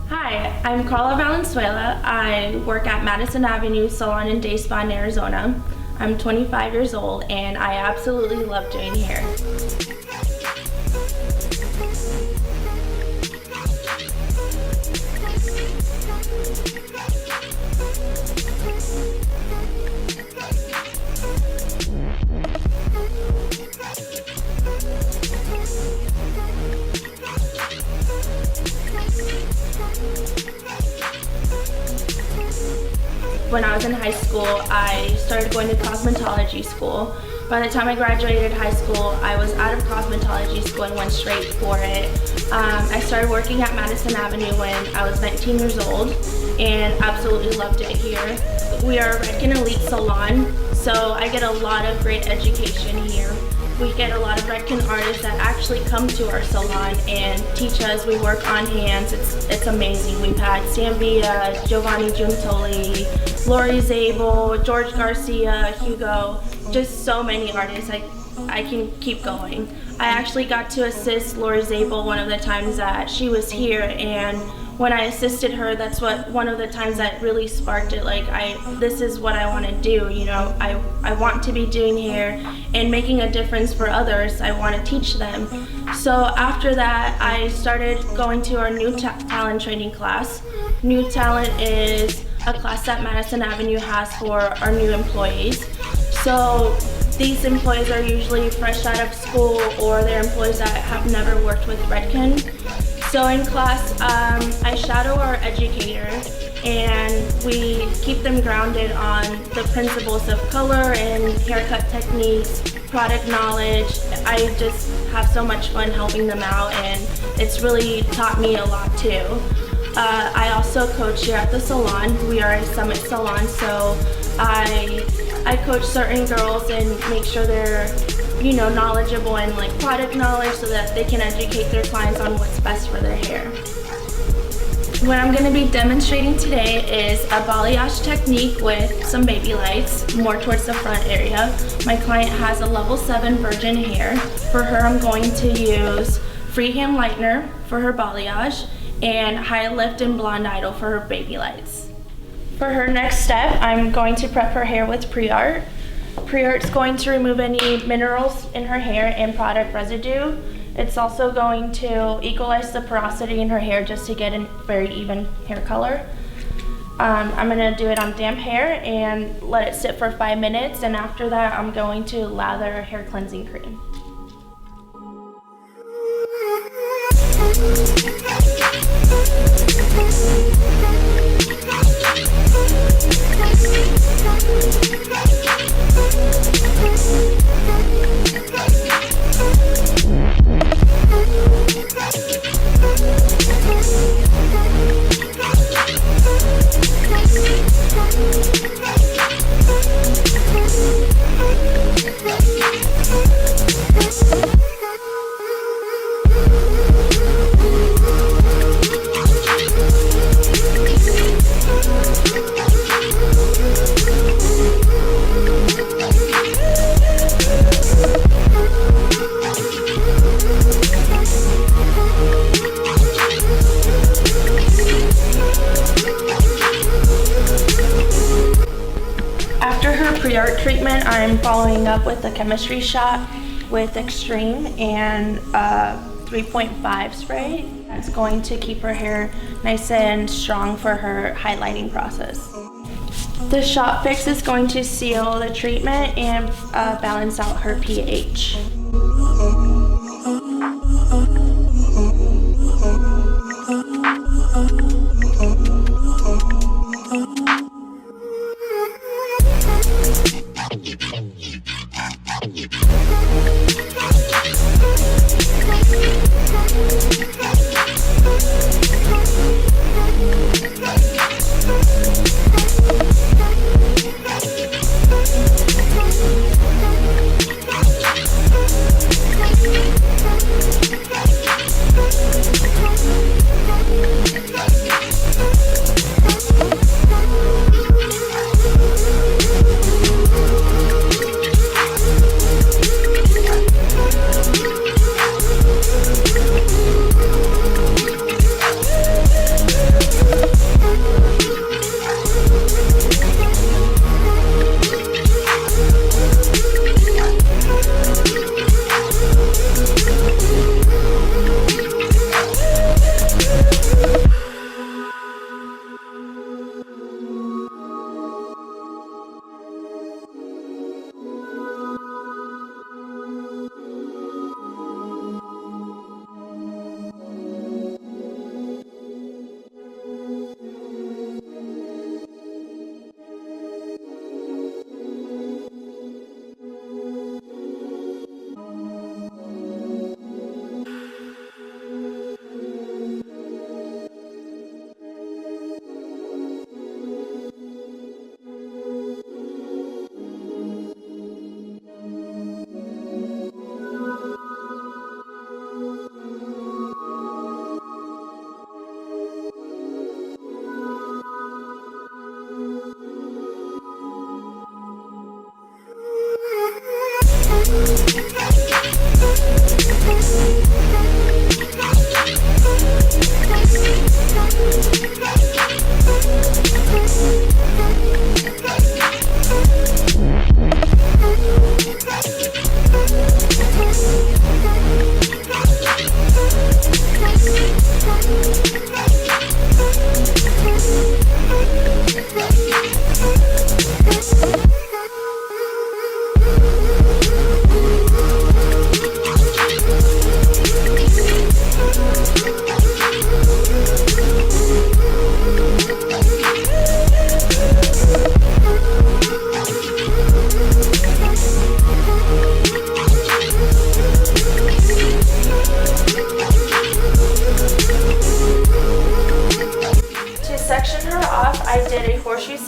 Hi, I'm Karla Valenzuela. I work at Madison Avenue Salon and Day Spa in Arizona. I'm 25 years old and I absolutely love doing hair. When I was in high school, I started going to cosmetology school. By the time I graduated high school, I was out of cosmetology school and went straight for it. I started working at Madison Avenue when I was 19 years old and absolutely loved it here. We are a Redken elite salon, so I get a lot of great education here. We get a lot of Redken artists that actually come to our salon and teach us. We work on hands. It's amazing. We've had Sanvia, Giovanni Giuntoli, Lori Zabel, George Garcia, Hugo, just so many artists. I can keep going. I actually got to assist Lori Zabel one of the times that she was here, and when I assisted her, that's one of the times that really sparked it. Like, this is what I want to do, you know. I want to be doing hair and making a difference for others. I want to teach them. So after that, I started going to our new talent training class. New talent is a class that Madison Avenue has for our new employees. So these employees are usually fresh out of school, or they're employees that have never worked with Redken. So in class, I shadow our educator, and we keep them grounded on the principles of color and haircut techniques, product knowledge. I just have so much fun helping them out, and it's really taught me a lot too. I also coach here at the salon. We are a summit salon, so I coach certain girls and make sure they're, you know, knowledgeable in like product knowledge so that they can educate their clients on what's best for their hair. What I'm going to be demonstrating today is a balayage technique with some baby lights, more towards the front area. My client has a level 7 virgin hair. For her, I'm going to use freehand lightener for her balayage and high lift and blonde idol for her baby lights. For her next step, I'm going to prep her hair with pre-art. Pre-art's going to remove any minerals in her hair and product residue. It's also going to equalize the porosity in her hair just to get a very even hair color. I'm going to do it on damp hair and let it sit for 5 minutes, and after that I'm going to lather hair cleansing cream. After her pre-art treatment, I'm following up with a chemistry shot with Extreme and 3.5 spray. It's going to keep her hair nice and strong for her highlighting process. The shot fix is going to seal the treatment and balance out her pH.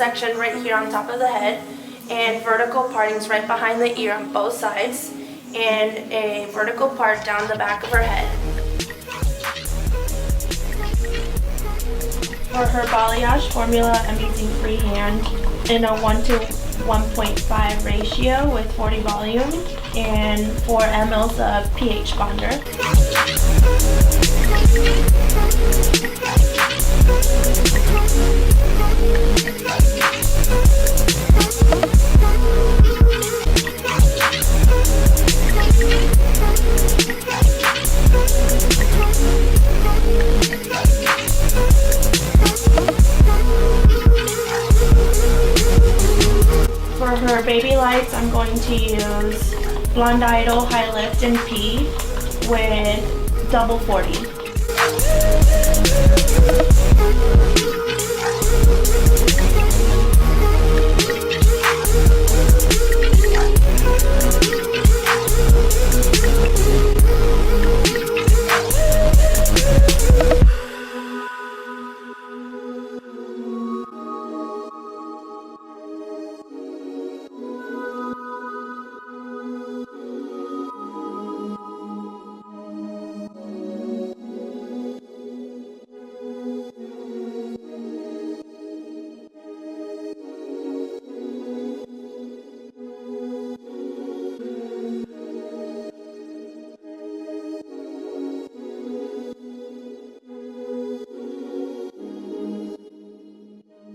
section right here on top of the head, and vertical partings right behind the ear on both sides, and a vertical part down the back of her head. For her balayage formula, I'm using freehand in a 1 to 1.5 ratio with 40 volume and 4 mLs of pH bonder. For her baby lights, I'm going to use Blonde Idol High Lift and P with double 40.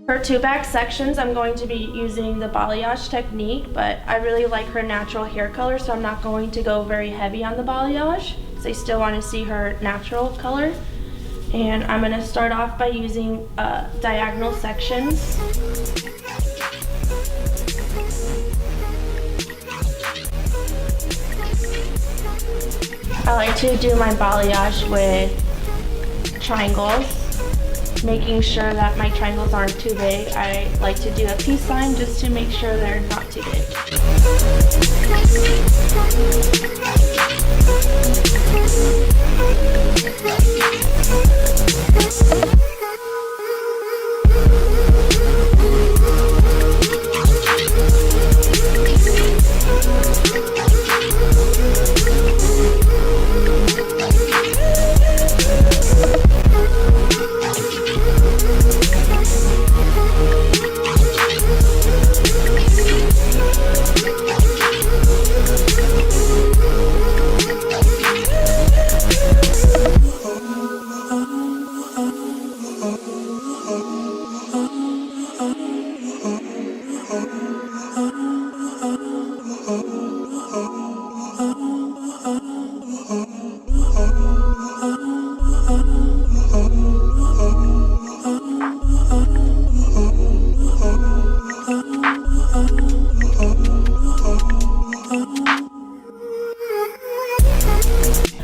For two back sections, I'm going to be using the balayage technique, but I really like her natural hair color, so I'm not going to go very heavy on the balayage, because I still want to see her natural color. And I'm going to start off by using diagonal sections. I like to do my balayage with triangles, making sure that my triangles aren't too big. I like to do a peace sign just to make sure they're not too big.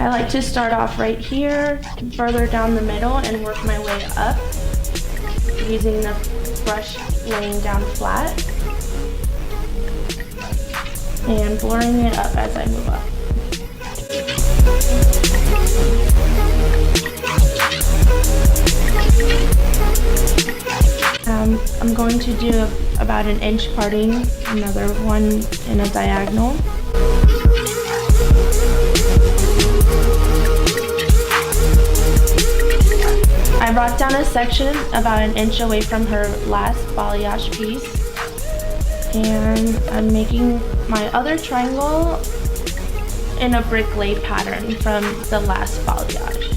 I like to start off right here, further down the middle, and work my way up using the brush laying down flat and blurring it up as I move up. I'm going to do about an inch parting, another one in a diagonal. I brought down a section about an inch away from her last balayage piece, and I'm making my other triangle in a brick lay pattern from the last balayage.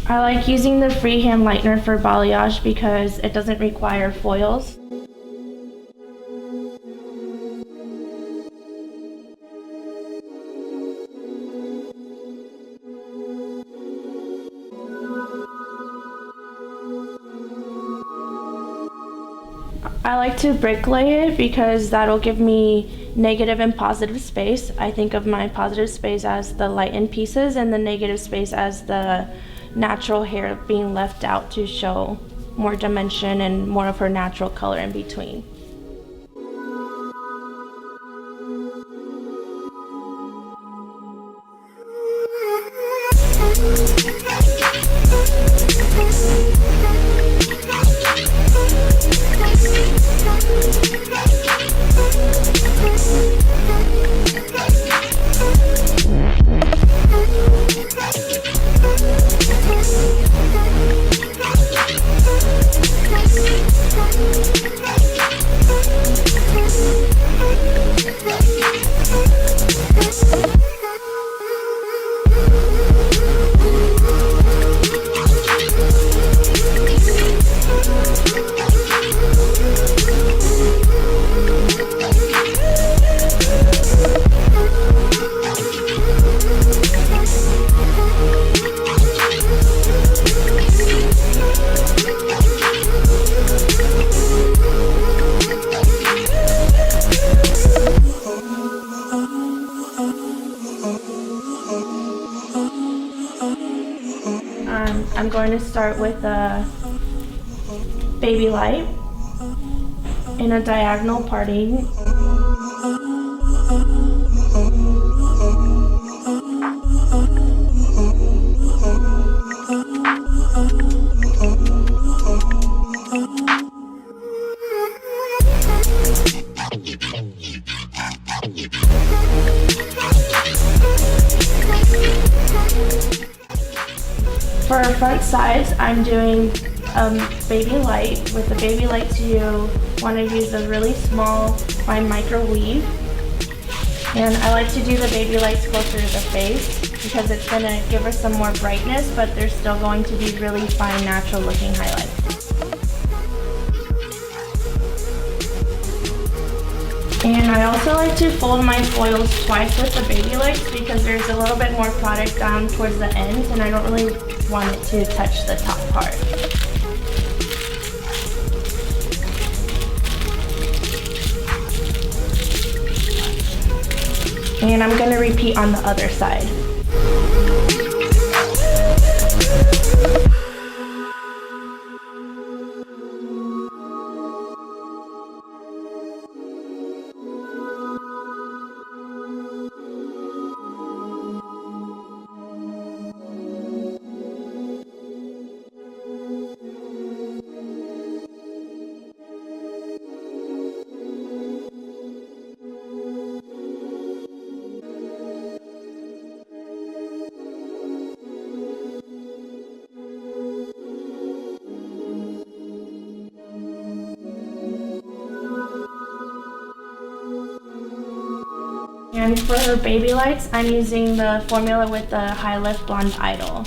I like using the freehand lightener for balayage because it doesn't require foils. I like to bricklay it because that'll give me negative and positive space. I think of my positive space as the lightened pieces and the negative space as the natural hair being left out to show more dimension and more of her natural color in between. I'm going to start with a baby light in a diagonal parting. For our front sides, I'm doing baby light. With the baby lights, you want to use a really small fine micro weave. And I like to do the baby lights closer to the face because it's going to give us some more brightness, but there's still going to be really fine, natural looking highlights. And I also like to fold my foils twice with the baby lights because there's a little bit more product down towards the ends and I don't really want it to touch the top part. And I'm going to repeat on the other side. And for her baby lights, I'm using the formula with the High Lift Blonde Idol.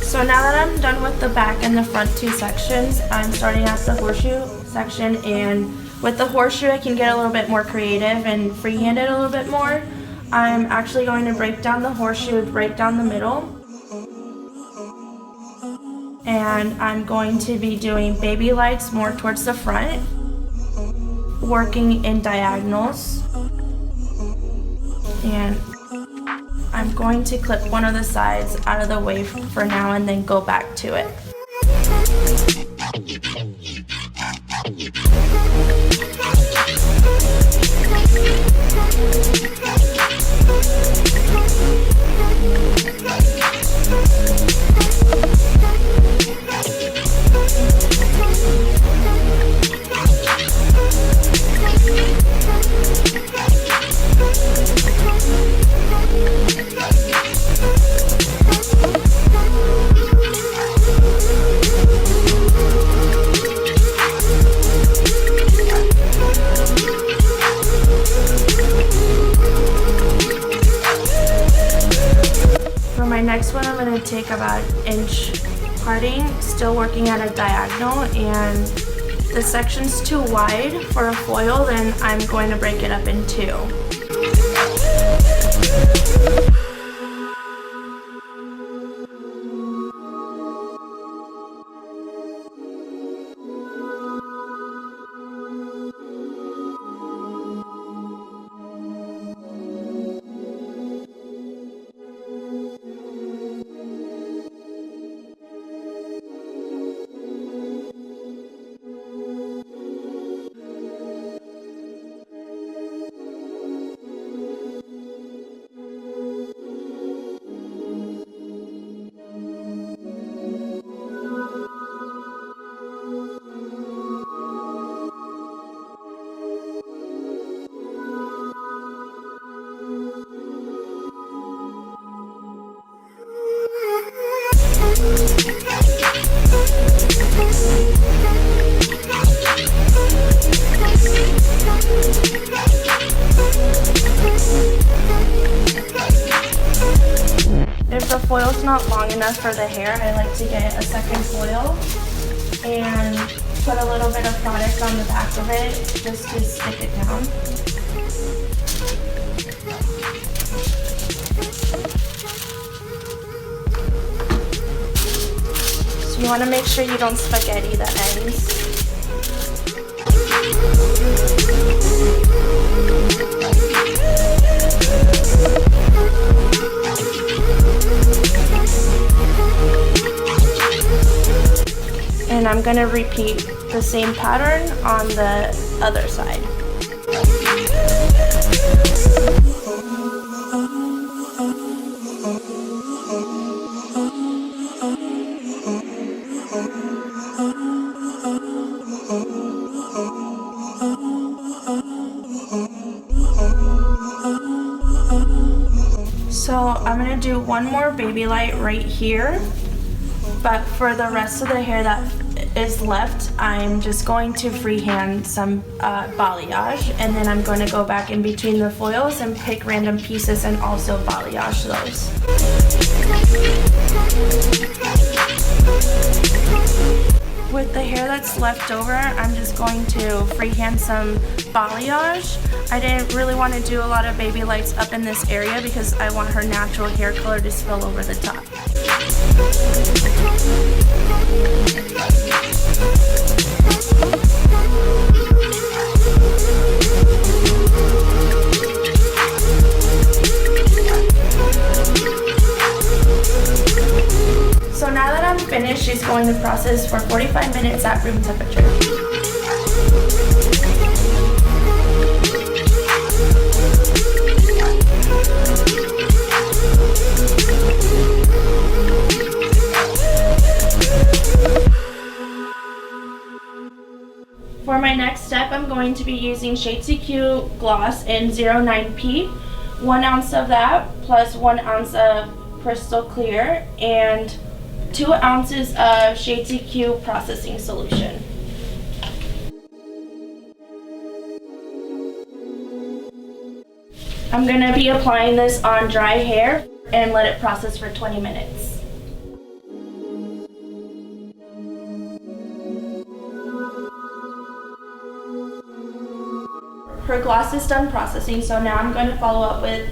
So now that I'm done with the back and the front two sections, I'm starting at the horseshoe section, and with the horseshoe I can get a little bit more creative and freehand it a little bit more. I'm actually going to break down the horseshoe right down the middle, and I'm going to be doing baby lights more towards the front, working in diagonals, and I'm going to clip one of the sides out of the way for now and then go back to it. going to take about an inch parting, still working at a diagonal, and the section's too wide for a foil, then I'm going to break it up in two. If the foil's not long enough for the hair, I like to get a second foil and put a little bit of product on the back of it just to stick it down. So you want to make sure you don't spaghetti the ends. And I'm going to repeat the same pattern on the other side. So I'm going to do one more baby light right here, but for the rest of the hair that is left, I'm just going to freehand some balayage, and then I'm going to go back in between the foils and pick random pieces and also balayage those. With the hair that's left over, I'm just going to freehand some balayage. I didn't really want to do a lot of baby lights up in this area because I want her natural hair color to spill over the top. So now that I'm finished, she's going to process for 45 minutes at room temperature. For my next step, I'm going to be using Shade CQ gloss in 09P. 1 ounce of that plus 1 ounce of crystal clear and 2 ounces of Shade CQ processing solution. I'm going to be applying this on dry hair and let it process for 20 minutes. Her gloss is done processing, so now I'm going to follow up with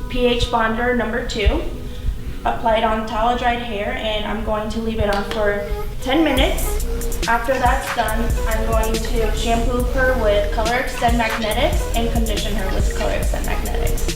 pH Bonder number 2. Apply it on towel dried hair, and I'm going to leave it on for 10 minutes. After that's done, I'm going to shampoo her with Color Extend Magnetics and condition her with Color Extend Magnetics.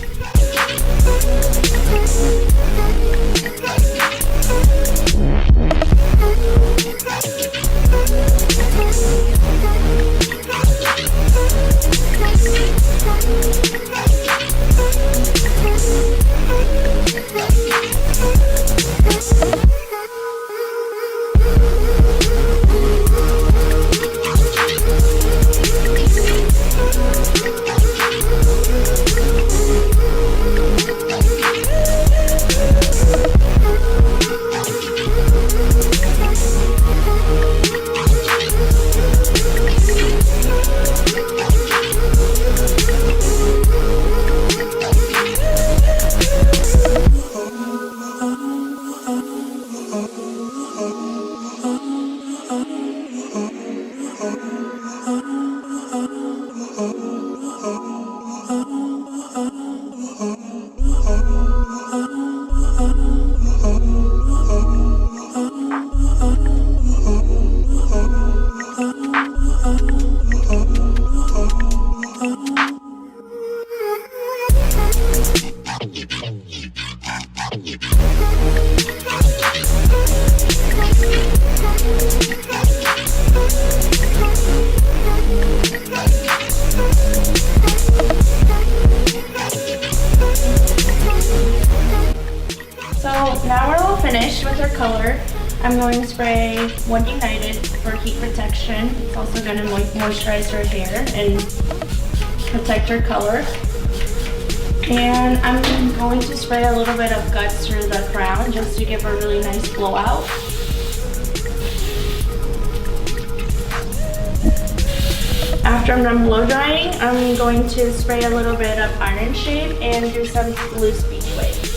So now we're all finished with our color. I'm going to spray One United for heat protection. It's also going to moisturize her hair and protect her color. And I'm going to spray a little bit of guts through the crown just to give her a really nice blowout. After I'm done blow drying, I'm going to spray a little bit of iron shade and do some loose beach waves.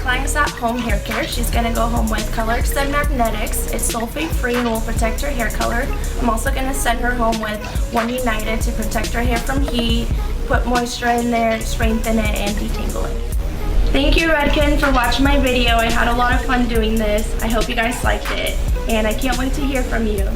client's at-home hair care. She's gonna go home with Color Extend Magnetics. It's sulfate-free and will protect her hair color. I'm also gonna send her home with One United to protect her hair from heat, put moisture in there, strengthen it, and detangle it. Thank you, Redken, for watching my video. I had a lot of fun doing this. I hope you guys liked it, and I can't wait to hear from you.